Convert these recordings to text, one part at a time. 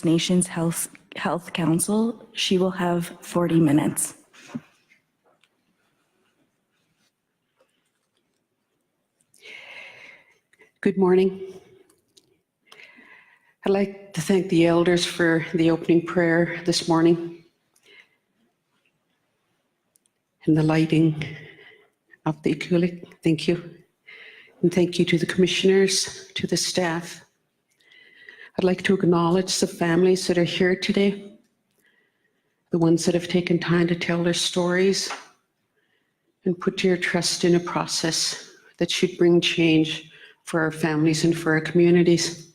First Nations Health Council. She will have 40 minutes. Good morning. I'd like to thank the elders for the opening prayer this morning and the lighting of the Ikulik. Thank you. And thank you to the commissioners, to the staff. I'd like to acknowledge the families that are here today, the ones that have taken time to tell their stories and put your trust in a process that should bring change for our families and for our communities.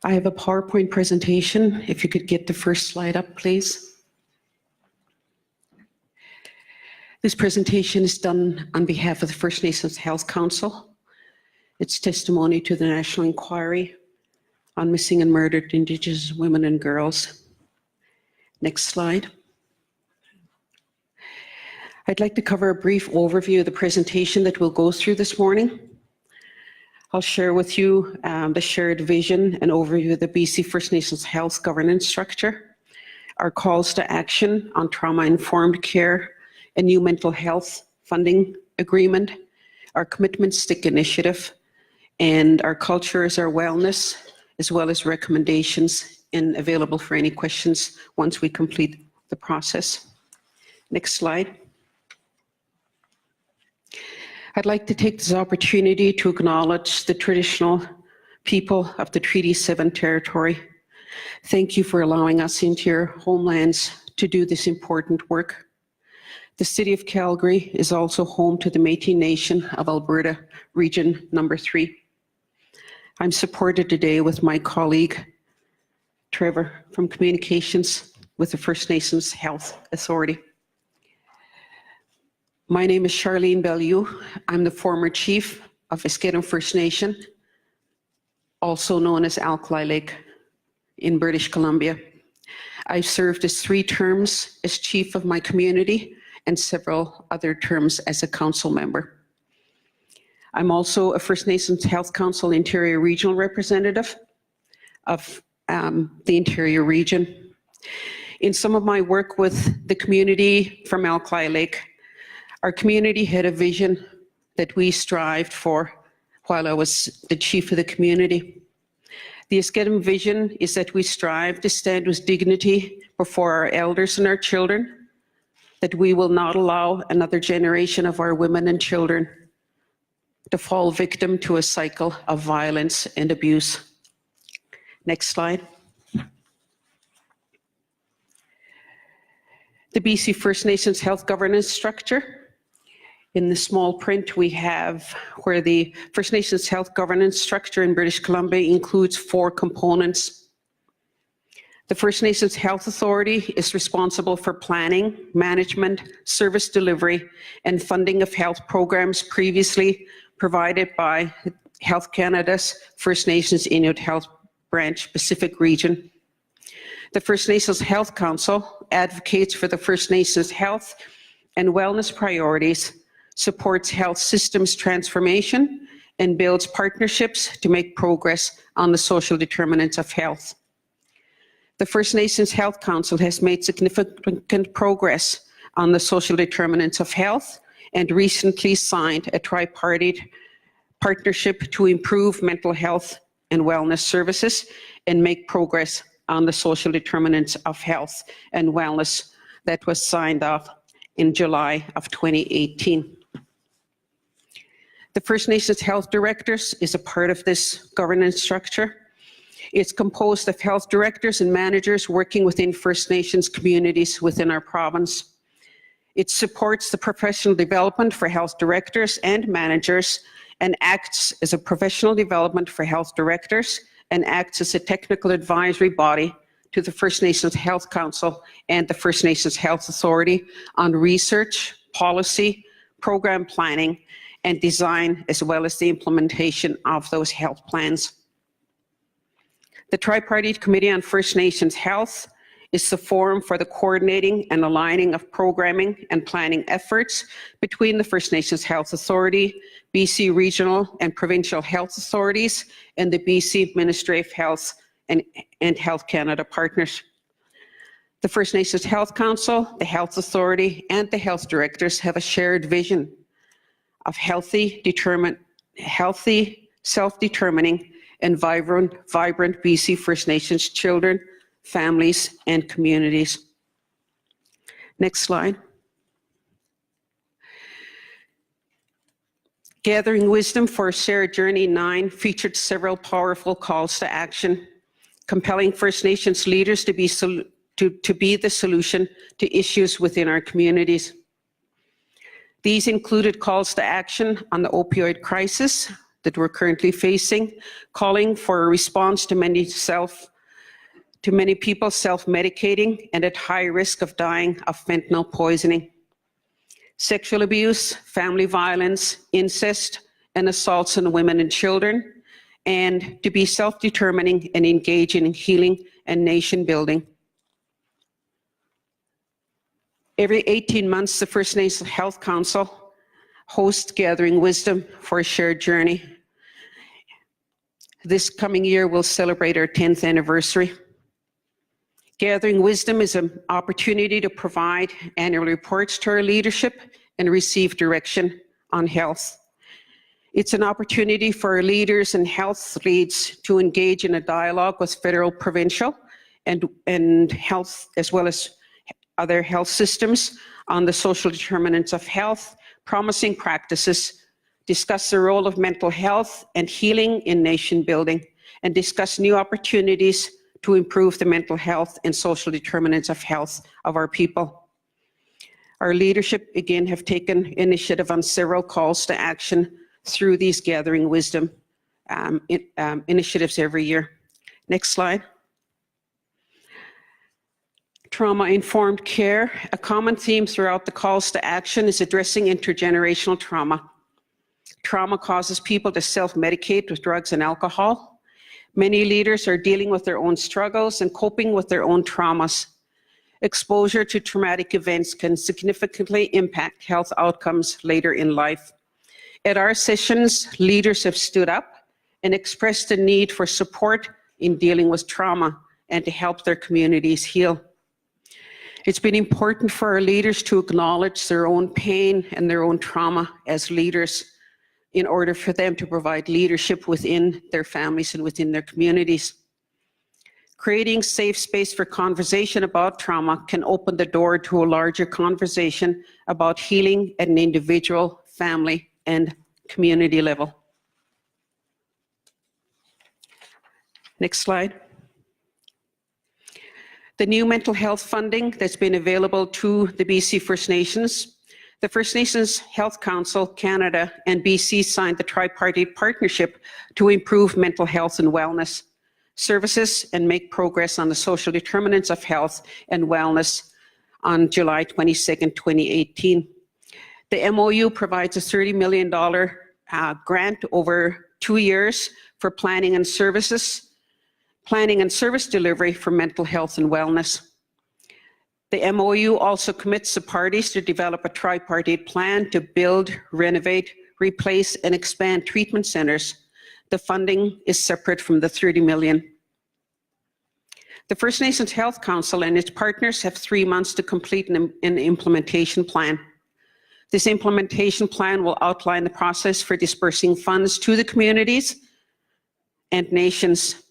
I have a PowerPoint presentation. If you could get the first slide up, please. This presentation is done on behalf of the First Nations Health Council. It's testimony to the National Inquiry on Missing and Murdered Indigenous Women and Girls. Next slide. I'd like to cover a brief overview of the presentation that we'll go through this morning. I'll share with you the shared vision and overview of the BC First Nations Health Governance Structure, our calls to action on trauma-informed care, a new mental health funding agreement, our commitment stick initiative, and our culture as our wellness, as well as recommendations and available for any questions once we complete the process. Next slide. I'd like to take this opportunity to acknowledge the traditional people of the Treaty 7 territory. Thank you for allowing us into your homelands to do this important work. The city of Calgary is also home to the Métis Nation of Alberta, Region Number 3. I'm supported today with my colleague, Trevor, from Communications with the First Nations Health Authority. My name is Charlene Belleau. I'm the former chief of Esk'etemc First Nation, also known as Alkali Lake in British Columbia. I've served as 3 terms as chief of my community and several other terms as a council member. I'm also a First Nations Health Council Interior Regional Representative of the Interior Region. In some of my work with the community from Alkali Lake, our community had a vision that we strived for while I was the chief of the community. The Esk'etemc vision is that we strive to stand with dignity before our elders and our children, that we will not allow another generation of our women and children to fall victim to a cycle of violence and abuse. Next slide. The BC First Nations Health Governance Structure. In the small print we have where the First Nations Health Governance Structure in British Columbia includes 4 components. The First Nations Health Authority is responsible for planning, management, service delivery, and funding of health programs previously provided by Health Canada's First Nations Inuit Health Branch Pacific Region. The First Nations Health Council advocates for the First Nations health and wellness priorities, supports health systems transformation, and builds partnerships to make progress on the social determinants of health. The First Nations Health Council has made significant progress on the social determinants of health and recently signed a tripartite partnership to improve mental health and wellness services and make progress on the social determinants of health and wellness that was signed off in July of 2018. The First Nations Health Directors is a part of this governance structure. It's composed of health directors and managers working within First Nations communities within our province. It supports the professional development for health directors and managers and acts as a professional development for health directors and acts as a technical advisory body to the First Nations Health Council and the First Nations Health Authority on research, policy, program planning, and design, as well as the implementation of those health plans. The Tripartite Committee on First Nations Health is the forum for the coordinating and aligning of programming and planning efforts between the First Nations Health Authority, BC Regional and Provincial Health Authorities, and the BC Ministry of Health and Health Canada partners. The First Nations Health Council, the Health Authority, and the Health Directors have a shared vision of healthy, self-determining, and vibrant BC First Nations children, families, and communities. Next slide. Gathering Wisdom for a Shared Journey 9 featured several powerful calls to action, compelling First Nations leaders to be the solution to issues within our communities. These included calls to action on the opioid crisis that we're currently facing, calling for a response to many people self-medicating and at high risk of dying of fentanyl poisoning. Sexual abuse, family violence, incest, and assaults on women and children, and to be self-determining and engaging in healing and nation building. Every 18 months, the First Nations Health Council hosts Gathering Wisdom for a Shared Journey. This coming year, we'll celebrate our 10th anniversary. Gathering Wisdom is an opportunity to provide annual reports to our leadership and receive direction on health. It's an opportunity for our leaders and health leads to engage in a dialogue with federal, provincial, and health, as well as other health systems on the social determinants of health, promising practices, discuss the role of mental health and healing in nation building, and discuss new opportunities to improve the mental health and social determinants of health of our people. Our leadership, again, have taken initiative on several calls to action through these Gathering Wisdom initiatives every year. Next slide. Trauma-informed care. A common theme throughout the calls to action is addressing intergenerational trauma. Trauma causes people to self-medicate with drugs and alcohol. Many leaders are dealing with their own struggles and coping with their own traumas. Exposure to traumatic events can significantly impact health outcomes later in life. At our sessions, leaders have stood up and expressed the need for support in dealing with trauma and to help their communities heal. It's been important for our leaders to acknowledge their own pain and their own trauma as leaders in order for them to provide leadership within their families and within their communities. Creating safe space for conversation about trauma can open the door to a larger conversation about healing at an individual, family, and community level. Next slide. The new mental health funding that's been available to the BC First Nations. The First Nations Health Council, Canada, and BC signed the Tripartite Partnership to improve mental health and wellness services and make progress on the social determinants of health and wellness on July 22nd, 2018. The MOU provides a $30 million grant over 2 years for planning and service delivery for mental health and wellness. The MOU also commits the parties to develop a tripartite plan to build, renovate, replace, and expand treatment centers. The funding is separate from the $30 million. The First Nations Health Council and its partners have 3 months to complete an implementation plan. This implementation plan will outline the process for dispersing funds to the communities and nations.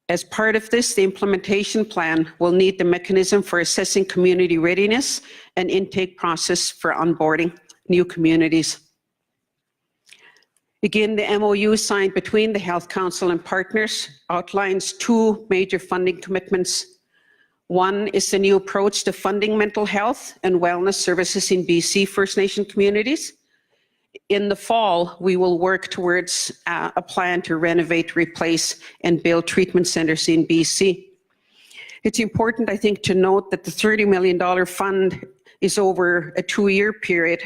As part of this, the implementation plan will need the mechanism for assessing community readiness and intake process for onboarding new communities. Again, the MOU signed between the Health Council and partners outlines 2 major funding commitments. One is the new approach to funding mental health and wellness services in BC First Nation communities. In the fall, we will work towards a plan to renovate, replace, and build treatment centers in BC. It's important, I think, to note that the $30 million fund is over a 2-year period.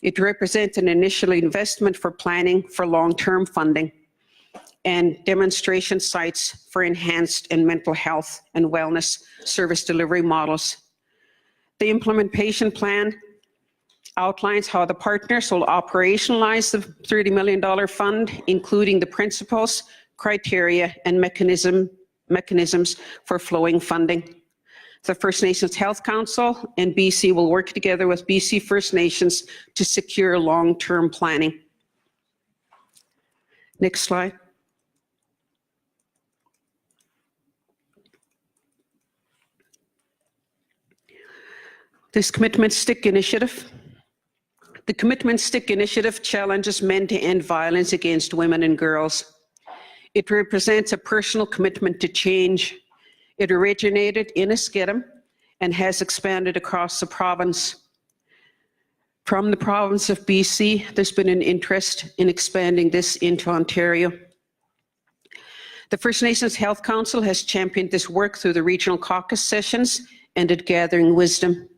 It represents an initial investment for planning for long-term funding and demonstration sites for enhanced and mental health and wellness service delivery models. The implementation plan outlines how the partners will operationalize the $30 million fund, including the principles, criteria, and mechanism mechanisms for flowing funding. The First Nations Health Council and BC will work together with BC First Nations to secure long-term planning. Next slide. This Commitment Stick Initiative. The Commitment Stick Initiative challenges men to end violence against women and girls. It represents a personal commitment to change. It originated in Esk'etemc and has expanded across the province. From the province of BC, there's been an interest in expanding this into Ontario. The First Nations Health Council has championed this work through the regional caucus sessions and at Gathering Wisdom.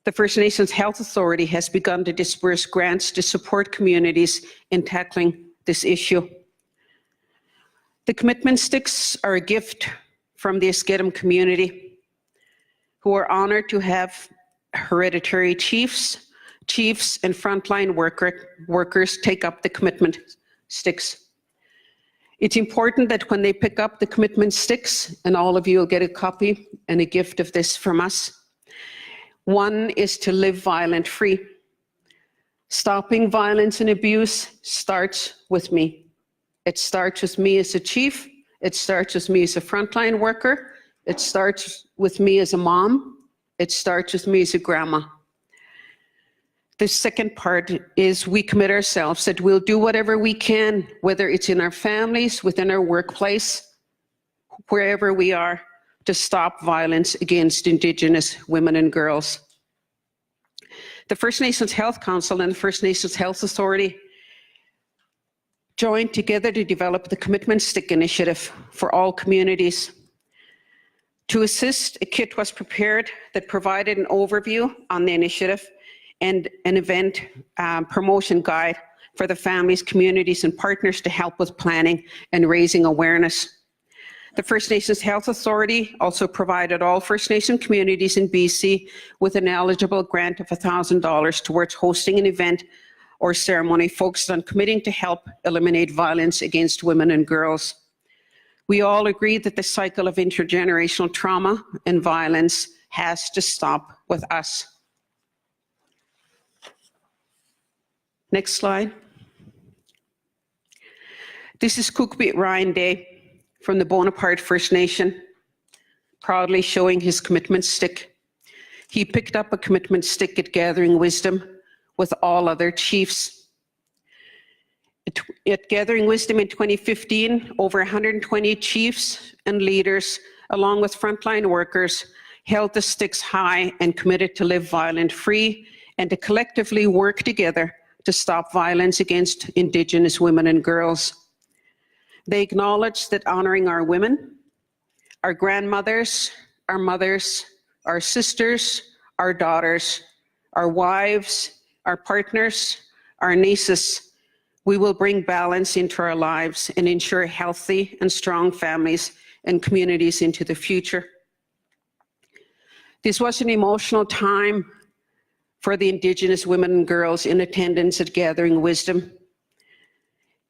The First Nations Health Authority has begun to disperse grants to support communities in tackling this issue. The commitment sticks are a gift from the Esk'etemc community, who are honored to have hereditary chiefs and frontline workers take up the commitment sticks. It's important that when they pick up the commitment sticks, and all of you will get a copy and a gift of this from us, one is to live violent-free. Stopping violence and abuse starts with me. It starts with me as a chief. It starts with me as a frontline worker. It starts with me as a mom. It starts with me as a grandma. The second part is we commit ourselves that we'll do whatever we can, whether it's in our families, within our workplace, wherever we are, to stop violence against Indigenous women and girls. The First Nations Health Council and the First Nations Health Authority joined together to develop the Commitment Stick Initiative for all communities. To assist, a kit was prepared that provided an overview on the initiative and an event promotion guide for the families, communities, and partners to help with planning and raising awareness. The First Nations Health Authority also provided all First Nation communities in BC with an eligible grant of $1,000 towards hosting an event or ceremony focused on committing to help eliminate violence against women and girls. We all agree that the cycle of intergenerational trauma and violence has to stop with us. Next slide. This is Cookbeat Ryan Day from the Bonaparte First Nation, proudly showing his commitment stick. He picked up a commitment stick at Gathering Wisdom with all other chiefs. At Gathering Wisdom in 2015, over 120 chiefs and leaders, along with frontline workers, held the sticks high and committed to live violent-free and to collectively work together to stop violence against Indigenous women and girls. They acknowledged that honoring our women, our grandmothers, our mothers, our sisters, our daughters, our wives, our partners, our nieces, we will bring balance into our lives and ensure healthy and strong families and communities into the future. This was an emotional time for the Indigenous women and girls in attendance at Gathering Wisdom.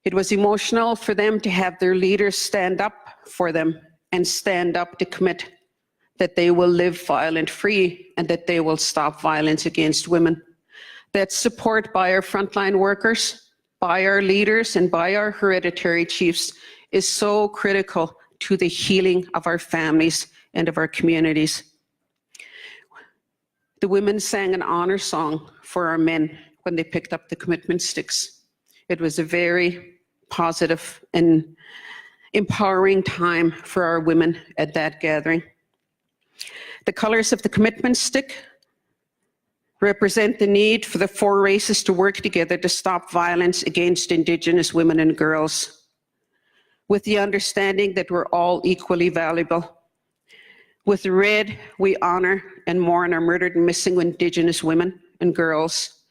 It was emotional for them to have their leaders stand up for them and stand up to commit that they will live violent-free and that they will stop violence against women. That support by our frontline workers, by our leaders, and by our hereditary chiefs is so critical to the healing of our families and of our communities. The women sang an honor song for our men when they picked up the commitment sticks. It was a very positive and empowering time for our women at that gathering. The colors of the commitment stick represent the need for the four races to work together to stop violence against Indigenous women and girls, with the understanding that we're all equally valuable. With the red, we honor and mourn our murdered and missing Indigenous women and girls.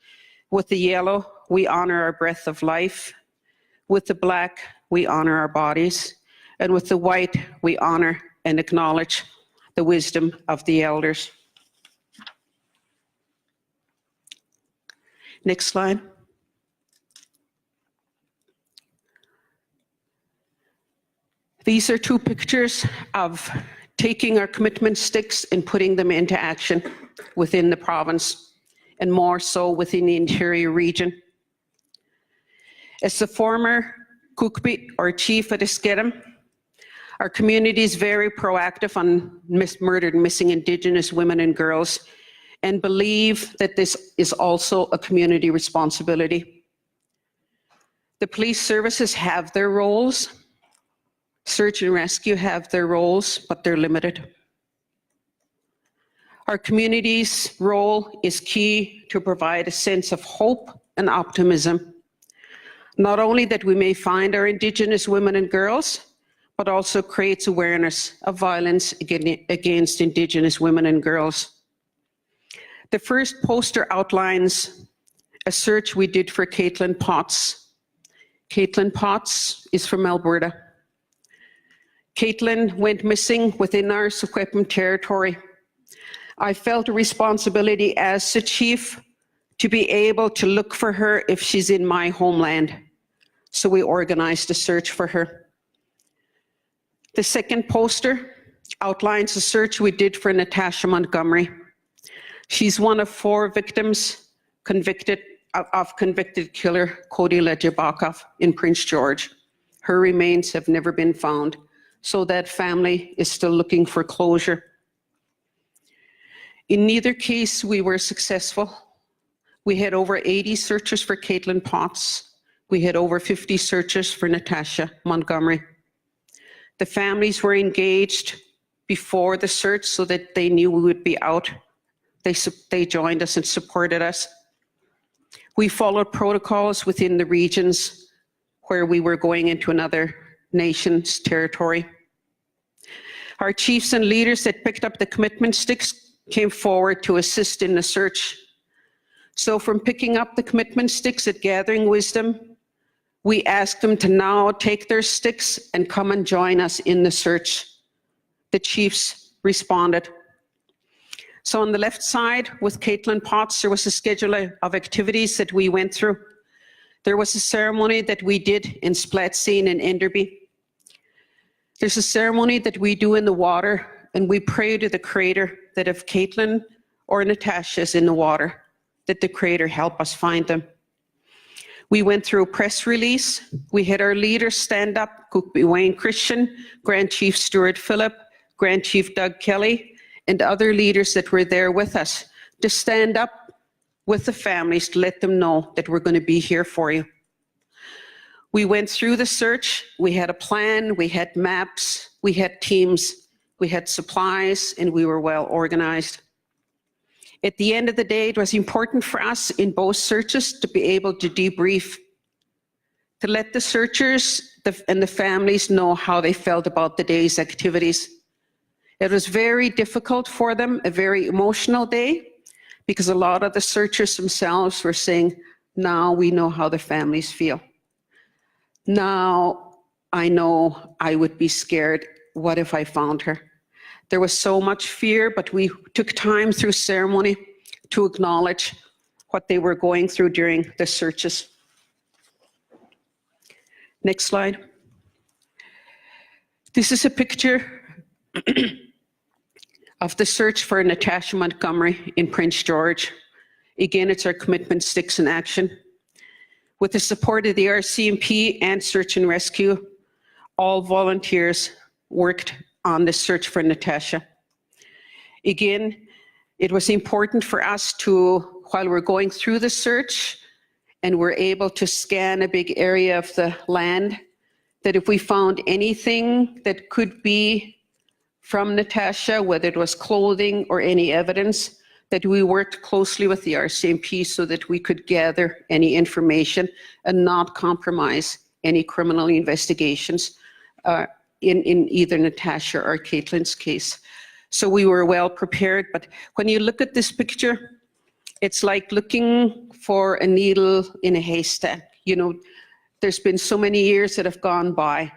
With the yellow, we honor our breath of life. With the black, we honor our bodies. And with the white, we honor and acknowledge the wisdom of the elders. Next slide. These are two pictures of taking our commitment sticks and putting them into action within the province, and more so within the interior region. As the former Kukpi, or chief at Esk'etemc, our community is very proactive on murdered and missing Indigenous women and girls, and believe that this is also a community responsibility. The police services have their roles, search and rescue have their roles, but they're limited. Our community's role is key to provide a sense of hope and optimism. Not only that we may find our Indigenous women and girls, but also creates awareness of violence against Indigenous women and girls. The first poster outlines a search we did for Caitlin Potts. Caitlin Potts is from Alberta. Caitlin went missing within our Esk'etemc territory. I felt a responsibility as the chief to be able to look for her if she's in my homeland. So we organized a search for her. The second poster outlines a search we did for Natasha Montgomery. She's one of 4 victims convicted killer Cody Lejabakov in Prince George. Her remains have never been found, so that family is still looking for closure. In neither case, we were successful. We had over 80 searches for Caitlin Potts. We had over 50 searches for Natasha Montgomery. The families were engaged before the search so that they knew we would be out. They joined us and supported us. We followed protocols within the regions where we were going into another nation's territory. Our chiefs and leaders that picked up the commitment sticks came forward to assist in the search. So from picking up the commitment sticks at Gathering Wisdom, we asked them to now take their sticks and come and join us in the search. The chiefs responded. So on the left side with Caitlin Potts, there was a schedule of activities that we went through. There was a ceremony that we did in Splatseen and Enderby. There's a ceremony that we do in the water, and we pray to the Creator that if Caitlin or Natasha is in the water, that the Creator help us find them. We went through a press release. We had our leaders stand up, Kukpi Wayne Christian, Grand Chief Stuart Phillip, Grand Chief Doug Kelly, and other leaders that were there with us to stand up with the families to let them know that we're going to be here for you. We went through the search. We had a plan. We had maps. We had teams. We had supplies, and we were well organized. At the end of the day, it was important for us in both searches to be able to debrief, to let the searchers and the families know how they felt about the day's activities. It was very difficult for them, a very emotional day, because a lot of the searchers themselves were saying, now we know how the families feel. Now I know I would be scared. What if I found her? There was so much fear, but we took time through ceremony to acknowledge what they were going through during the searches. Next slide. This is a picture of the search for Natasha Montgomery in Prince George. Again, it's our commitment sticks in action. With the support of the RCMP and Search and Rescue, all volunteers worked on the search for Natasha. Again, it was important for us to, while we're going through the search and we're able to scan a big area of the land, that if we found anything that could be from Natasha, whether it was clothing or any evidence, that we worked closely with the RCMP so that we could gather any information and not compromise any criminal investigations in either Natasha or Caitlin's case. So we were well prepared, but when you look at this picture, it's like looking for a needle in a haystack. You know, there's been so many years that have gone by,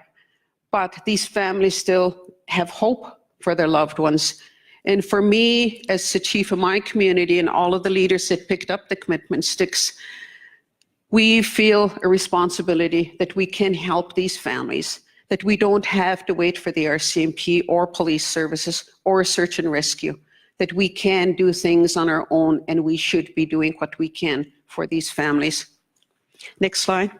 but these families still have hope for their loved ones. And for me, as the chief of my community and all of the leaders that picked up the commitment sticks, we feel a responsibility that we can help these families, that we don't have to wait for the RCMP or police services or search and rescue, that we can do things on our own, and we should be doing what we can for these families. Next slide.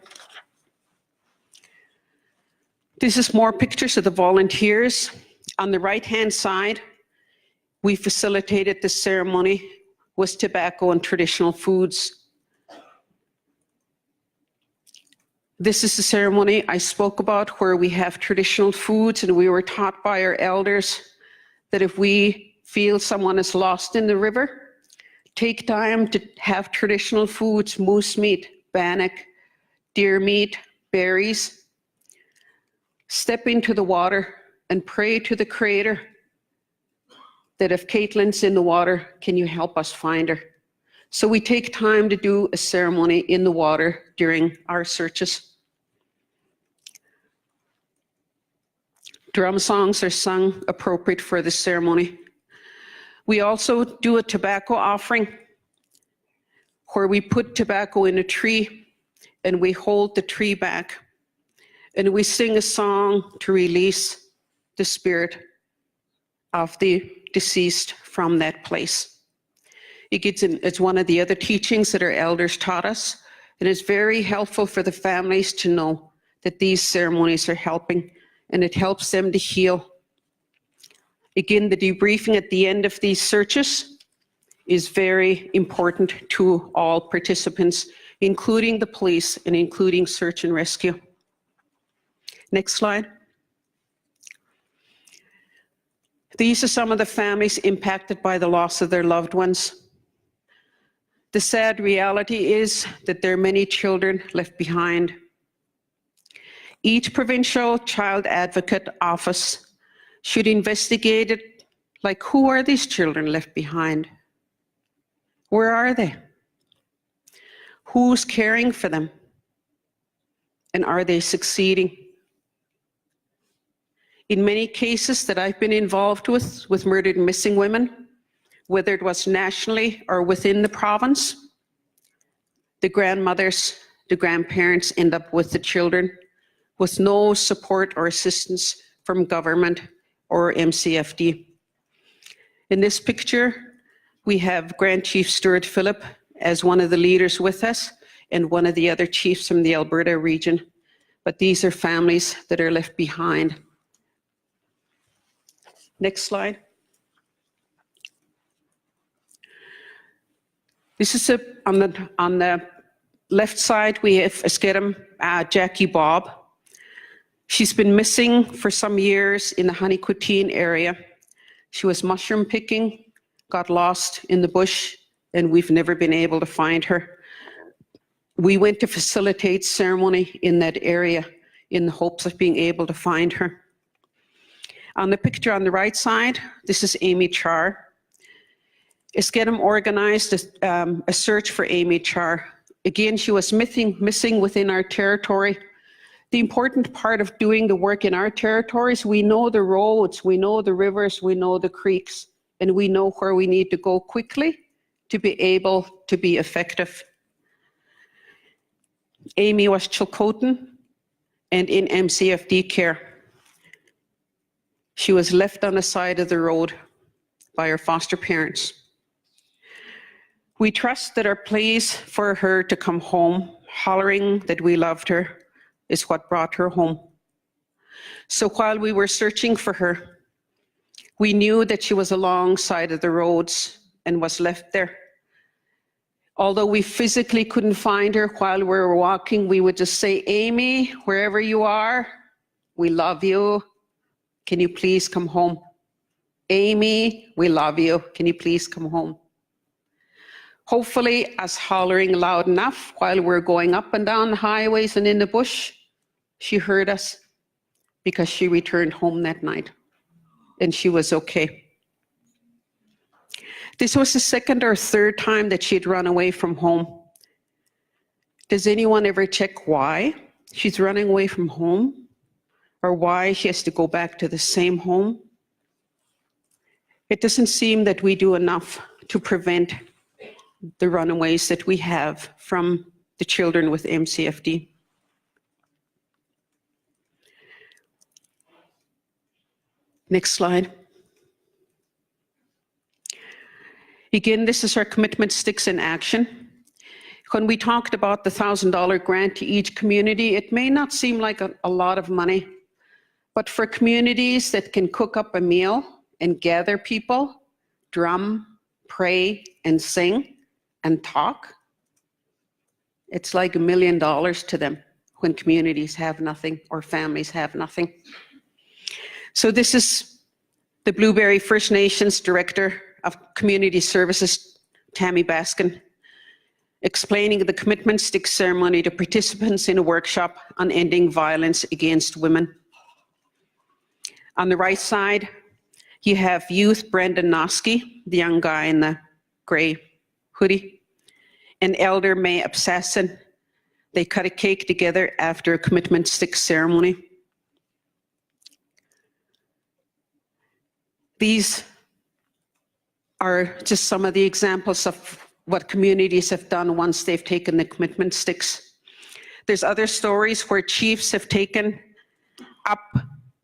This is more pictures of the volunteers. On the right-hand side, we facilitated the ceremony with tobacco and traditional foods. This is the ceremony I spoke about, where we have traditional foods, and we were taught by our elders that if we feel someone is lost in the river, take time to have traditional foods, moose meat, bannock, deer meat, berries. Step into the water and pray to the Creator that if Caitlin's in the water, can you help us find her? So we take time to do a ceremony in the water during our searches. Drum songs are sung appropriate for the ceremony. We also do a tobacco offering where we put tobacco in a tree and we hold the tree back and we sing a song to release the spirit of the deceased from that place. It's one of the other teachings that our elders taught us, and it's very helpful for the families to know that these ceremonies are helping, and it helps them to heal. Again, the debriefing at the end of these searches is very important to all participants, including the police and including search and rescue. Next slide. These are some of the families impacted by the loss of their loved ones. The sad reality is that there are many children left behind. Each provincial child advocate office should investigate it, like, who are these children left behind? Where are they? Who's caring for them? And are they succeeding? In many cases that I've been involved with murdered and missing women, whether it was nationally or within the province, the grandmothers, the grandparents end up with the children with no support or assistance from government or MCFD. In this picture, we have Grand Chief Stuart Phillip as one of the leaders with us and one of the other chiefs from the Alberta region. But these are families that are left behind. Next slide. This is on the left side, we have Esk'etemc Jackie Bob. She's been missing for some years in the Honeyquitine area. She was mushroom picking, got lost in the bush, and we've never been able to find her. We went to facilitate ceremony in that area in the hopes of being able to find her. On the picture on the right side, this is Amy Char. Esk'etemc organized a search for Amy Char. Again, she was missing within our territory. The important part of doing the work in our territories, we know the roads, we know the rivers, we know the creeks, and we know where we need to go quickly to be able to be effective. Amy was Chilcotin and in MCFD care. She was left on the side of the road by her foster parents. We trust that our pleas for her to come home, hollering that we loved her, is what brought her home. So while we were searching for her, we knew that she was alongside of the roads and was left there. Although we physically couldn't find her while we were walking, we would just say, Amy, wherever you are, we love you. Can you please come home? Amy, we love you. Can you please come home? Hopefully, us hollering loud enough while we're going up and down the highways and in the bush, she heard us because she returned home that night and she was okay. This was the second or third time that she'd run away from home. Does anyone ever check why she's running away from home or why she has to go back to the same home? It doesn't seem that we do enough to prevent the runaways that we have from the children with MCFD. Next slide. Again, this is our commitment sticks in action. When we talked about the $1,000 grant to each community, it may not seem like a lot of money, but for communities that can cook up a meal and gather people, drum, pray, and sing, and talk, it's like $1 million to them when communities have nothing or families have nothing. So this is the Blueberry First Nations Director of Community Services, Tammy Baskin, explaining the commitment stick ceremony to participants in a workshop on ending violence against women. On the right side, you have youth Brendan Noski, the young guy in the gray hoodie, and Elder May Absassin. They cut a cake together after a commitment stick ceremony. These are just some of the examples of what communities have done once they've taken the commitment sticks. There's other stories where chiefs have taken up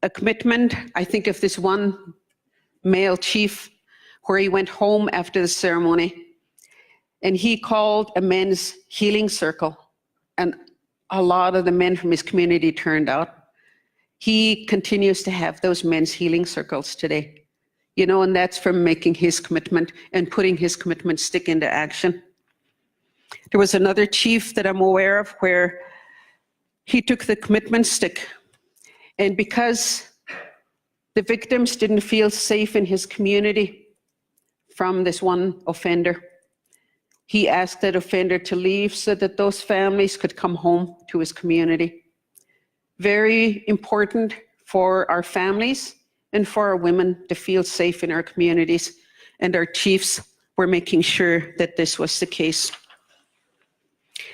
a commitment. I think of this one male chief where he went home after the ceremony and he called a men's healing circle, and a lot of the men from his community turned out. He continues to have those men's healing circles today. You know, and that's from making his commitment and putting his commitment stick into action. There was another chief that I'm aware of where he took the commitment stick, and because the victims didn't feel safe in his community from this one offender, he asked that offender to leave so that those families could come home to his community. Very important for our families and for our women to feel safe in our communities, and our chiefs were making sure that this was the case.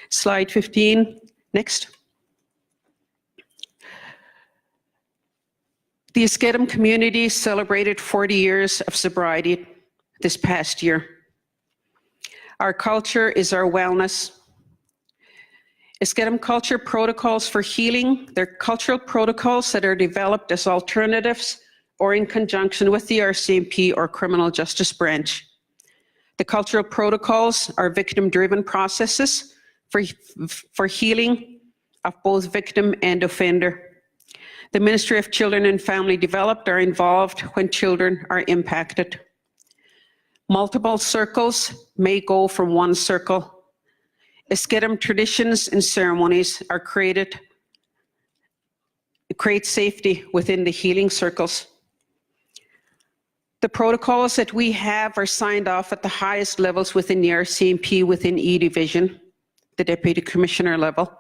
Slide 15, next. The Esk'etemc community celebrated 40 years of sobriety this past year. Our culture is our wellness. Esk'etemc Cultural Protocols for Healing, they're cultural protocols that are developed as alternatives or in conjunction with the RCMP or criminal justice branch. The cultural protocols are victim-driven processes for healing of both victim and offender. The Ministry of Children and Family Development are involved when children are impacted. Multiple circles may go from one circle. Esk'etemc traditions and ceremonies are create safety within the healing circles. The protocols that we have are signed off at the highest levels within the RCMP, within E Division, the Deputy Commissioner level,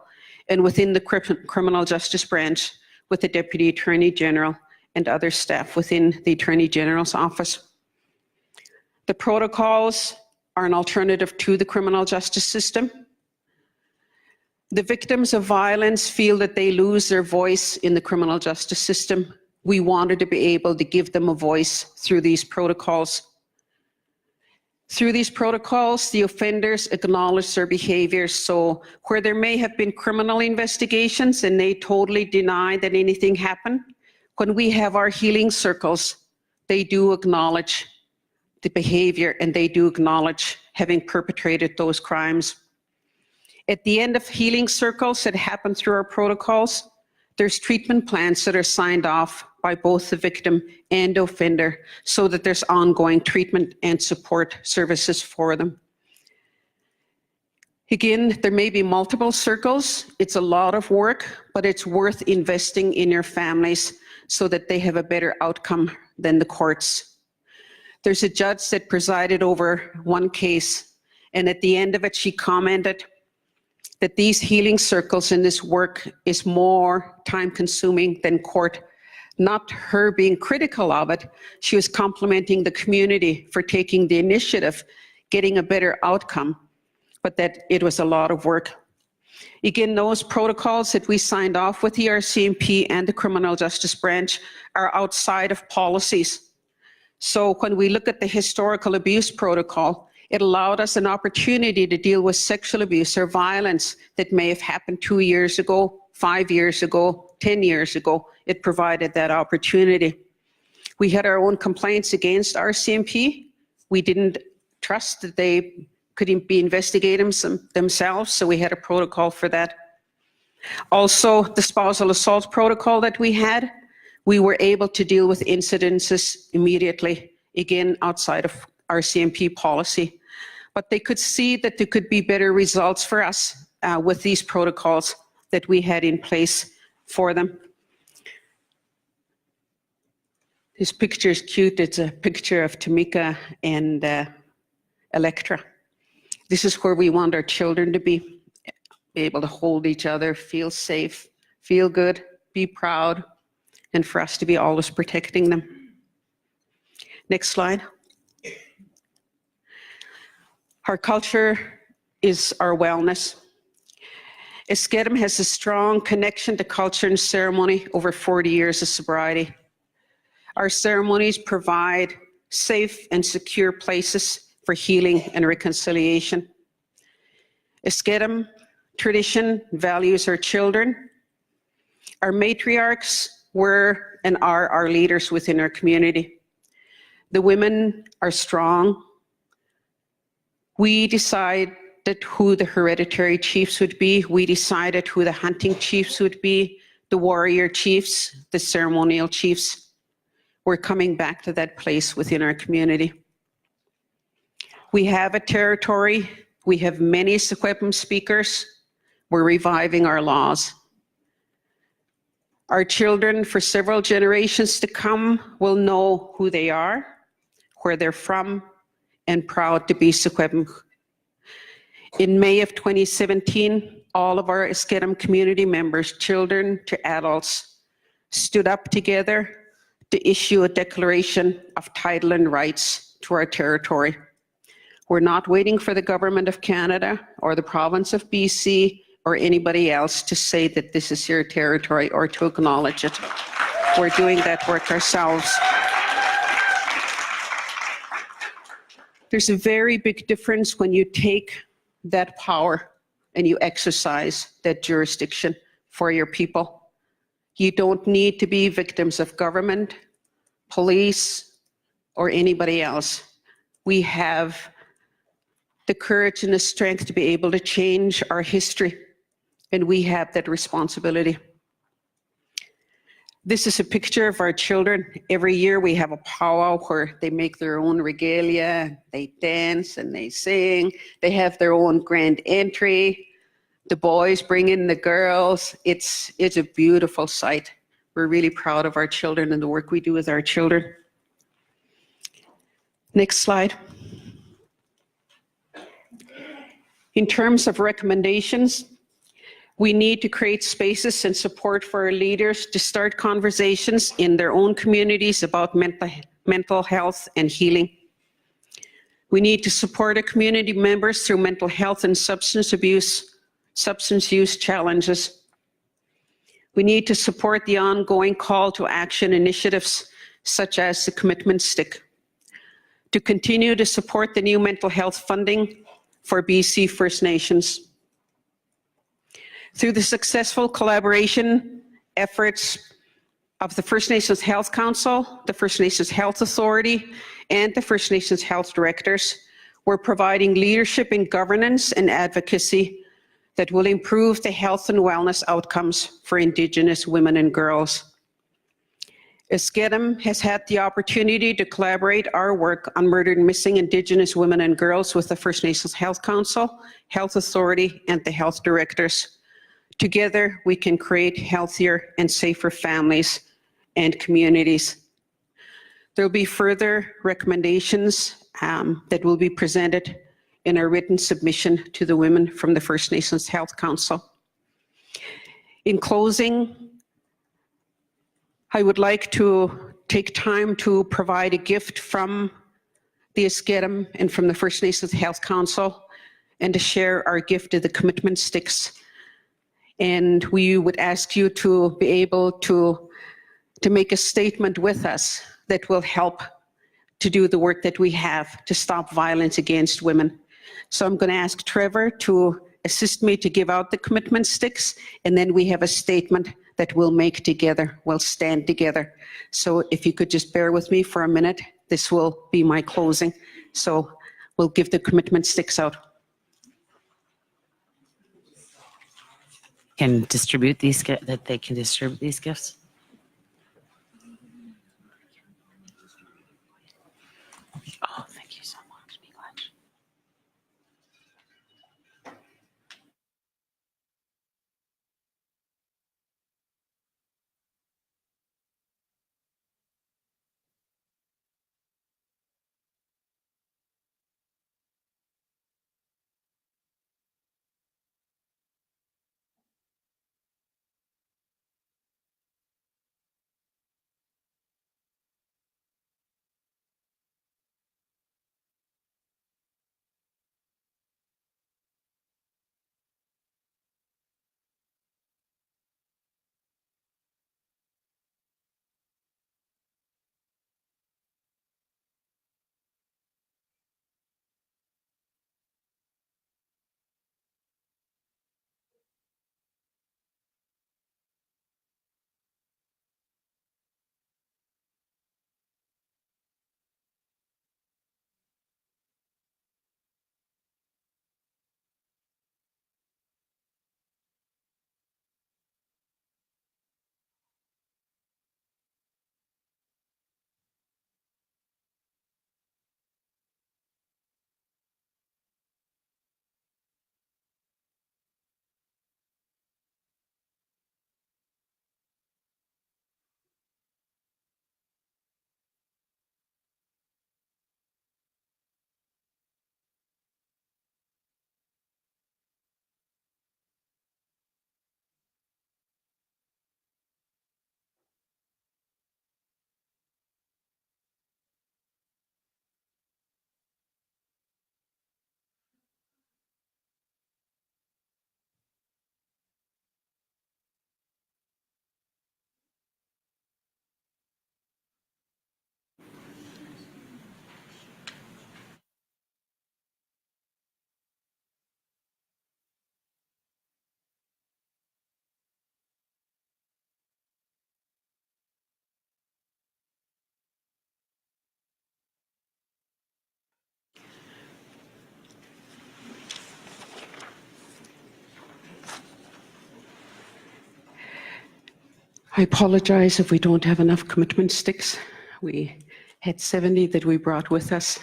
and within the Criminal Justice Branch with the Deputy Attorney General and other staff within the Attorney General's office. The protocols are an alternative to the criminal justice system. The victims of violence feel that they lose their voice in the criminal justice system. We wanted to be able to give them a voice through these protocols. Through these protocols, the offenders acknowledge their behaviors. So where there may have been criminal investigations and they totally deny that anything happened, when we have our healing circles, they do acknowledge the behavior and they do acknowledge having perpetrated those crimes. At the end of healing circles that happen through our protocols, there's treatment plans that are signed off by both the victim and offender so that there's ongoing treatment and support services for them. Again, there may be multiple circles. It's a lot of work, but it's worth investing in your families so that they have a better outcome than the courts. There's a judge that presided over one case, and at the end of it, she commented that these healing circles and this work is more time-consuming than court. Not her being critical of it, she was complimenting the community for taking the initiative, getting a better outcome, but that it was a lot of work. Again, those protocols that we signed off with the RCMP and the Criminal Justice Branch are outside of policies. So when we look at the historical abuse protocol, it allowed us an opportunity to deal with sexual abuse or violence that may have happened 2 years ago, 5 years ago, 10 years ago. It provided that opportunity. We had our own complaints against RCMP. We didn't trust that they could be investigating themselves, so we had a protocol for that. Also, the spousal assault protocol that we had, we were able to deal with incidences immediately, again, outside of RCMP policy. But they could see that there could be better results for us with these protocols that we had in place for them. This picture is cute. It's a picture of Tamika and Electra. This is where we want our children to be able to hold each other, feel safe, feel good, be proud, and for us to be always protecting them. Next slide. Our culture is our wellness. Esk'etemc has a strong connection to culture and ceremony over 40 years of sobriety. Our ceremonies provide safe and secure places for healing and reconciliation. Esk'etemc tradition values our children. Our matriarchs were and are our leaders within our community. The women are strong. We decided who the hereditary chiefs would be. We decided who the hunting chiefs would be, the warrior chiefs, the ceremonial chiefs. We're coming back to that place within our community. We have a territory. We have many Esk'etemc speakers. We're reviving our laws. Our children for several generations to come will know who they are, where they're from, and proud to be Esk'etemc. In May of 2017, all of our Esk'etemc community members, children to adults, stood up together to issue a declaration of title and rights to our territory. We're not waiting for the government of Canada or the province of BC or anybody else to say that this is your territory or to acknowledge it. We're doing that work ourselves. There's a very big difference when you take that power and you exercise that jurisdiction for your people. You don't need to be victims of government, police, or anybody else. We have the courage and the strength to be able to change our history, and we have that responsibility. This is a picture of our children. Every year we have a powwow where they make their own regalia, they dance and they sing, they have their own grand entry. The boys bring in the girls. It's a beautiful sight. We're really proud of our children and the work we do with our children. Next slide. In terms of recommendations, we need to create spaces and support for our leaders to start conversations in their own communities about mental health and healing. We need to support our community members through mental health and substance use challenges. We need to support the ongoing call to action initiatives such as the commitment stick, to continue to support the new mental health funding for BC First Nations. Through the successful collaboration efforts of the First Nations Health Council, the First Nations Health Authority, and the First Nations Health Directors, we're providing leadership in governance and advocacy that will improve the health and wellness outcomes for Indigenous women and girls. Esk'etemc has had the opportunity to collaborate our work on murdered and missing Indigenous women and girls with the First Nations Health Council, Health Authority, and the Health Directors. Together, we can create healthier and safer families and communities. There will be further recommendations that will be presented in a written submission to the women from the First Nations Health Council. In closing, I would like to take time to provide a gift from the Esk'etemc and from the First Nations Health Council and to share our gift of the commitment sticks. And we would ask you to be able to make a statement with us that will help to do the work that we have to stop violence against women. So I'm going to ask Trevor to assist me to give out the commitment sticks, and then we have a statement that we'll make together, we'll stand together. So if you could just bear with me for a minute, this will be my closing. So we'll give the commitment sticks out. Can distribute these, that they can distribute these gifts? Oh, thank you so much, Miigwech. I apologize if we don't have enough commitment sticks. We had 70 that we brought with us.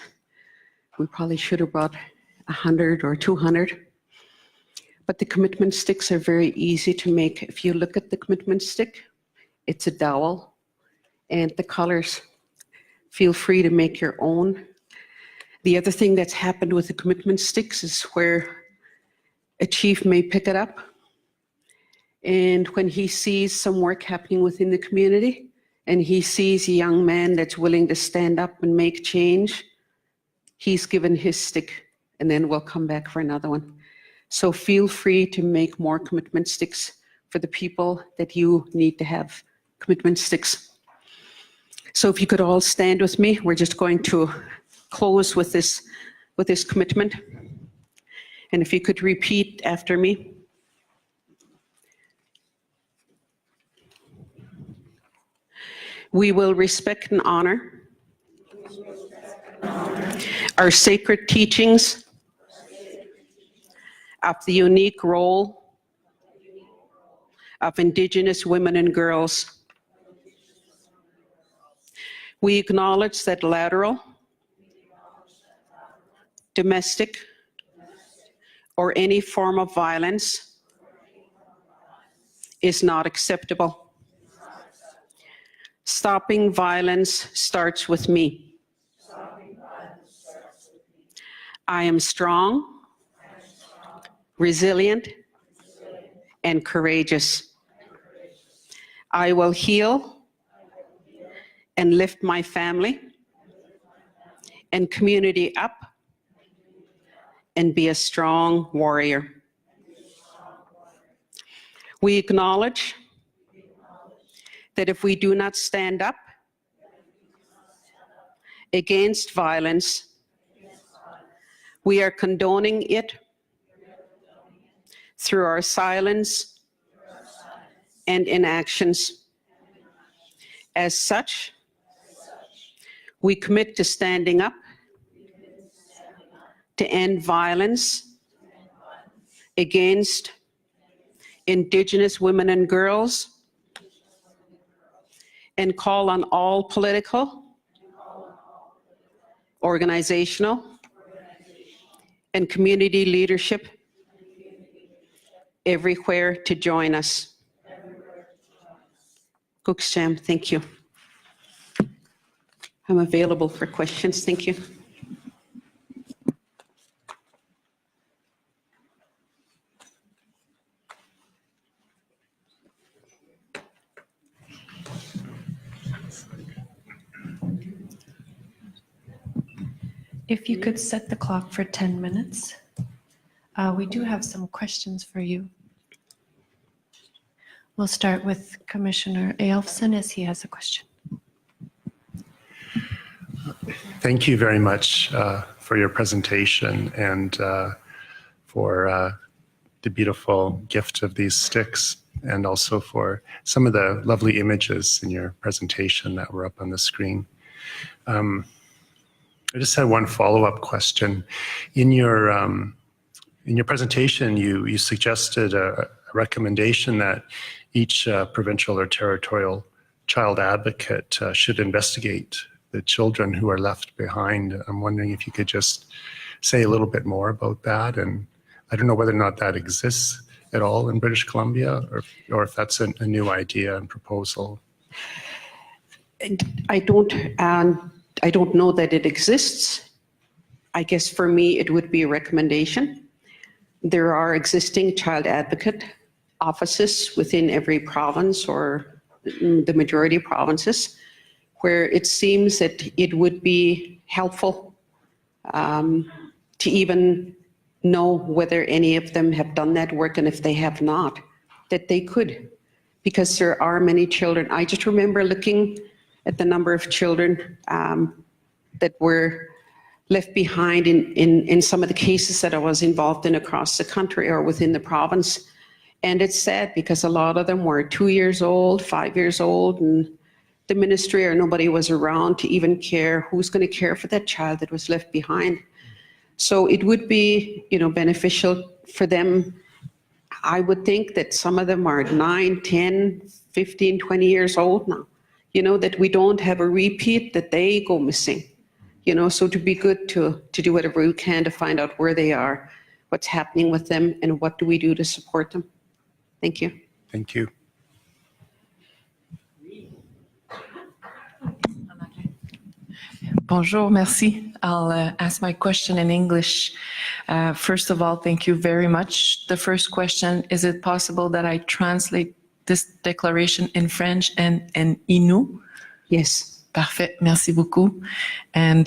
We probably should have brought 100 or 200. But the commitment sticks are very easy to make. If you look at the commitment stick, it's a dowel, and the colors, feel free to make your own. The other thing that's happened with the commitment sticks is where a chief may pick it up, and when he sees some work happening within the community, and he sees a young man that's willing to stand up and make change, he's given his stick, and then we'll come back for another one. So feel free to make more commitment sticks for the people that you need to have commitment sticks. So if you could all stand with me, we're just going to close with this commitment. And if you could repeat after me. We will respect and honor our sacred teachings of the unique role of Indigenous women and girls. We acknowledge that lateral, domestic, or any form of violence is not acceptable. Stopping violence starts with me. I am strong, resilient, and courageous. I will heal and lift my family and community up and be a strong warrior. We acknowledge that if we do not stand up against violence, we are condoning it through our silence and inactions. As such, we commit to standing up to end violence against Indigenous women and girls, and call on all political, organizational, and community leadership everywhere to join us. Esk'etemc, thank you. I'm available for questions. Thank you. If you could set the clock for 10 minutes. We do have some questions for you. We'll start with Commissioner Eyolfson as he has a question. Thank you very much for your presentation and for the beautiful gift of these sticks, and also for some of the lovely images in your presentation that were up on the screen. I just had one follow-up question. In your presentation, you suggested a recommendation that each provincial or territorial child advocate should investigate the children who are left behind. I'm wondering if you could just say a little bit more about that. And I don't know whether or not that exists at all in British Columbia, or if that's a new idea and proposal. I don't know that it exists. I guess for me, it would be a recommendation. There are existing child advocate offices within every province, or the majority of provinces, where it seems that it would be helpful to even know whether any of them have done that work, and if they have not, that they could, because there are many children. I just remember looking at the number of children that were left behind in some of the cases that I was involved in across the country or within the province. And it's sad because a lot of them were 2 years old, 5 years old, and the ministry or nobody was around to even care who's going to care for that child that was left behind. So it would be, beneficial for them. I would think that some of them are 9, 10, 15, 20 years old now, that we don't have a repeat, that they go missing. So to be good to do whatever we can to find out where they are, what's happening with them, and what do we do to support them. Thank you. Thank you. Bonjour, merci. I'll ask my question in English. First of all, thank you very much. The first question, is it possible that I translate this declaration in French and in Innu? Yes. Parfait, merci beaucoup. And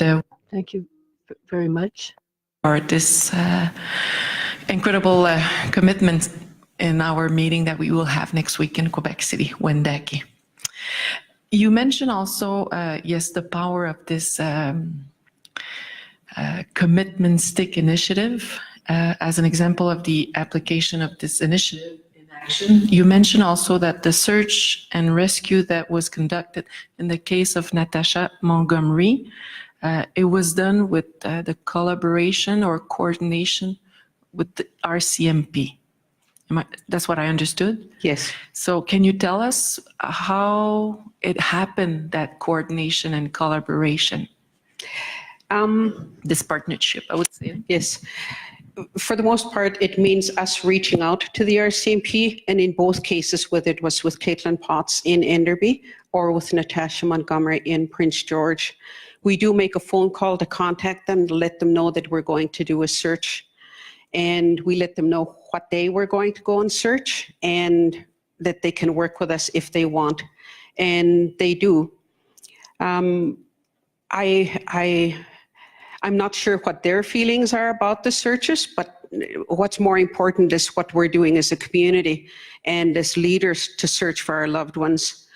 Thank you very much. for this incredible commitment in our meeting that we will have next week in Quebec City, Wendake. You mentioned also, yes, the power of this commitment stick initiative as an example of the application of this initiative in action. You mentioned also that the search and rescue that was conducted in the case of Natasha Montgomery, it was done with the collaboration or coordination with the RCMP. That's what I understood? Yes. So can you tell us how it happened, that coordination and collaboration? This partnership, I would say. Yes. For the most part, it means us reaching out to the RCMP, and in both cases, whether it was with Caitlin Potts in Enderby or with Natasha Montgomery in Prince George, we do make a phone call to contact them, to let them know that we're going to do a search. And we let them know what day we're going to go and search, and that they can work with us if they want. And they do. I'm not sure what their feelings are about the searches, but what's more important is what we're doing as a community and as leaders to search for our loved ones.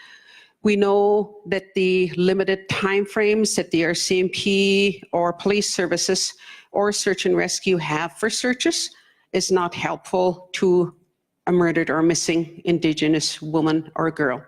We know that the limited timeframes that the RCMP or police services or search and rescue have for searches is not helpful to a murdered or missing Indigenous woman or girl.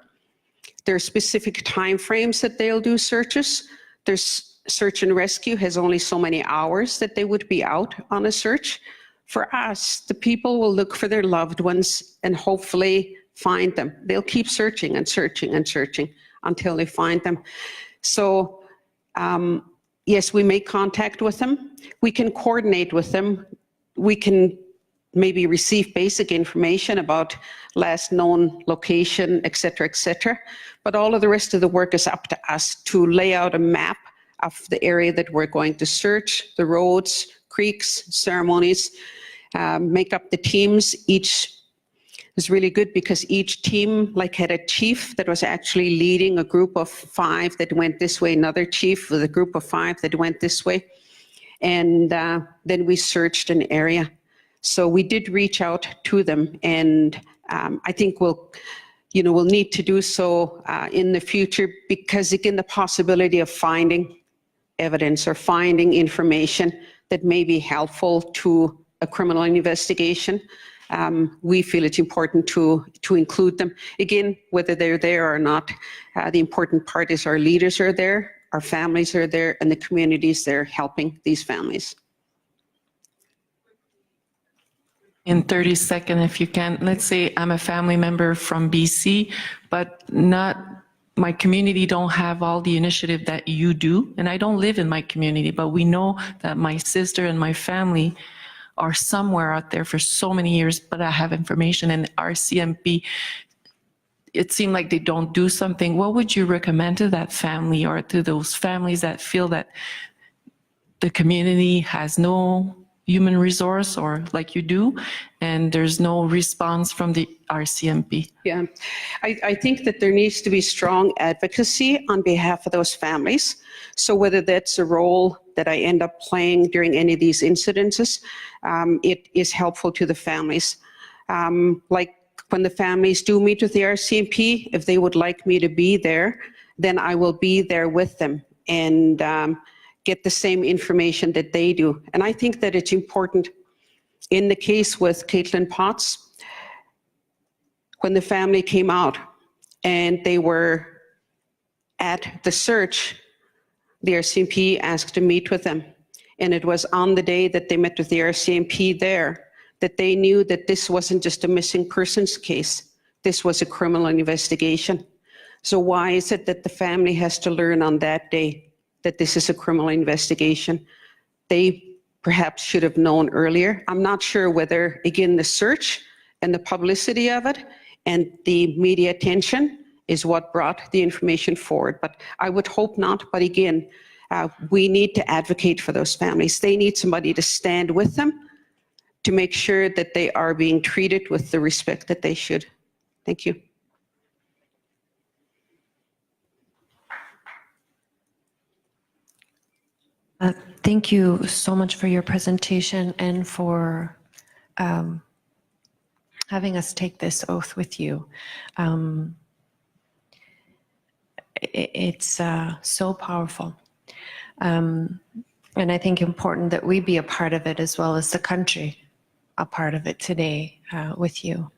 There are specific timeframes that they'll do searches. There's search and rescue has only so many hours that they would be out on a search. For us, the people will look for their loved ones and hopefully find them. They'll keep searching and searching and searching until they find them. So yes, we make contact with them. We can coordinate with them. We can maybe receive basic information about last known location, et cetera, but all of the rest of the work is up to us to lay out a map of the area that we're going to search, the roads, creeks, ceremonies, make up the teams. Each is really good because each team had a chief that was actually leading a group of 5 that went this way, another chief with a group of 5 that went this way, and then we searched an area. So we did reach out to them, and I think we'll need to do so in the future because, again, the possibility of finding evidence or finding information that may be helpful to a criminal investigation, we feel it's important to include them. Again, whether they're there or not, the important part is our leaders are there, our families are there, and the communities there helping these families. In 30 seconds, if you can, let's say I'm a family member from BC, but my community don't have all the initiative that you do, and I don't live in my community, but we know that my sister and my family are somewhere out there for so many years, but I have information, and RCMP, it seemed like they don't do something. What would you recommend to that family or to those families that feel that the community has no human resource, or like you do, and there's no response from the RCMP? Yeah, I think that there needs to be strong advocacy on behalf of those families. So whether that's a role that I end up playing during any of these incidences, it is helpful to the families. Like when the families do meet with the RCMP, if they would like me to be there, then I will be there with them and get the same information that they do. And I think that it's important in the case with Caitlin Potts, when the family came out and they were at the search, the RCMP asked to meet with them. And it was on the day that they met with the RCMP there that they knew that this wasn't just a missing persons case. This was a criminal investigation. So why is it that the family has to learn on that day that this is a criminal investigation? They perhaps should have known earlier. I'm not sure whether, again, the search and the publicity of it and the media attention is what brought the information forward, but I would hope not. But again, we need to advocate for those families. They need somebody to stand with them to make sure that they are being treated with the respect that they should. Thank you. Thank you so much for your presentation and for having us take this oath with you. It's so powerful. And I think important that we be a part of it as well as the country, a part of it today with you.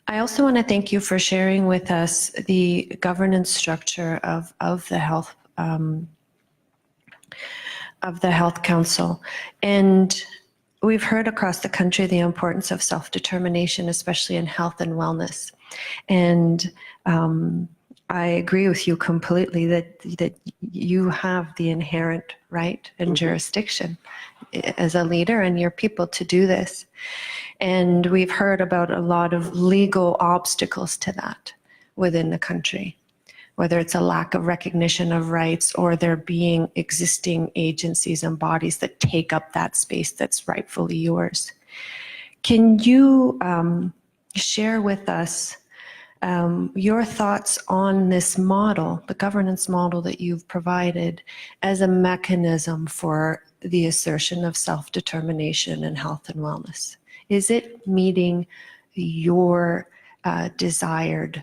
I also want to thank you for sharing with us the governance structure of the Health Council. And we've heard across the country the importance of self-determination, especially in health and wellness. And I agree with you completely that you have the inherent right and jurisdiction as a leader and your people to do this. And we've heard about a lot of legal obstacles to that within the country, whether it's a lack of recognition of rights or there being existing agencies and bodies that take up that space that's rightfully yours. Can you share with us your thoughts on this model, the governance model that you've provided as a mechanism for the assertion of self-determination in health and wellness? Is it meeting your desired,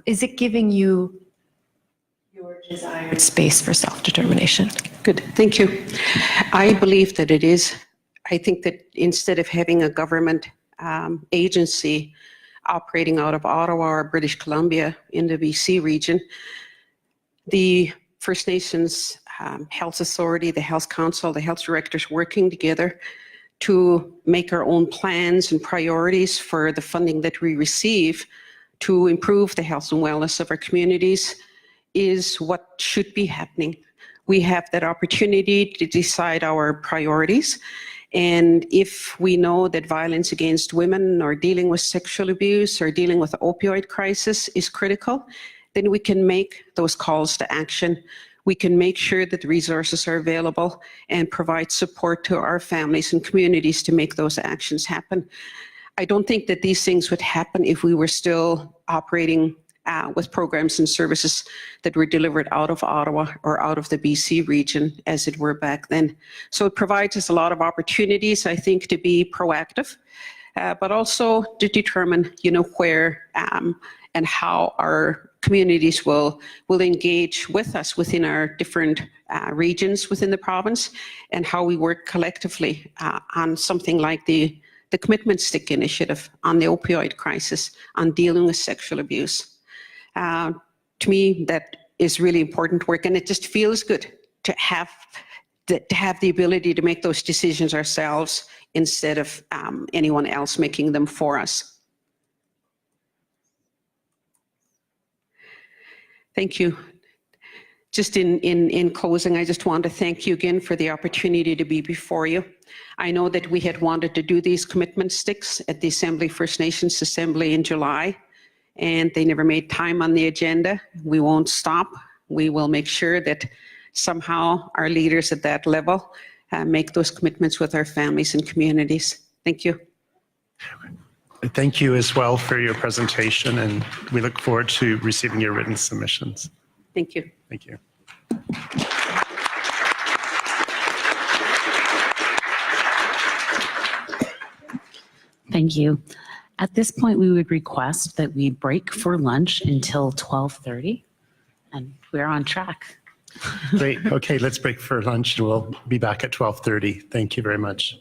is it giving you your desired space for self-determination? Good, thank you. I believe that it is. I think that instead of having a government agency operating out of Ottawa or British Columbia in the BC region. The First Nations Health Authority, the Health Council, the health directors working together to make our own plans and priorities for the funding that we receive to improve the health and wellness of our communities is what should be happening. We have that opportunity to decide our priorities. And if we know that violence against women or dealing with sexual abuse or dealing with the opioid crisis is critical, then we can make those calls to action. We can make sure that the resources are available and provide support to our families and communities to make those actions happen. I don't think that these things would happen if we were still operating with programs and services that were delivered out of Ottawa or out of the BC region as it were back then. So it provides us a lot of opportunities, I think, to be proactive, but also to determine, where and how our communities will engage with us within our different regions within the province, and how we work collectively on something like the Commitment Stick Initiative, on the opioid crisis, on dealing with sexual abuse. To me, that is really important work, and it just feels good to have the ability to make those decisions ourselves instead of anyone else making them for us. Thank you. Just in closing, I just want to thank you again for the opportunity to be before you. I know that we had wanted to do these commitment sticks at the Assembly, First Nations Assembly in July, and they never made time on the agenda. We won't stop. We will make sure that somehow our leaders at that level make those commitments with our families and communities. Thank you. Thank you as well for your presentation, and we look forward to receiving your written submissions. Thank you. Thank you. Thank you. At this point, we would request that we break for lunch until 12:30, and we're on track. Great. Okay, let's break for lunch and we'll be back at 12:30. Thank you very much.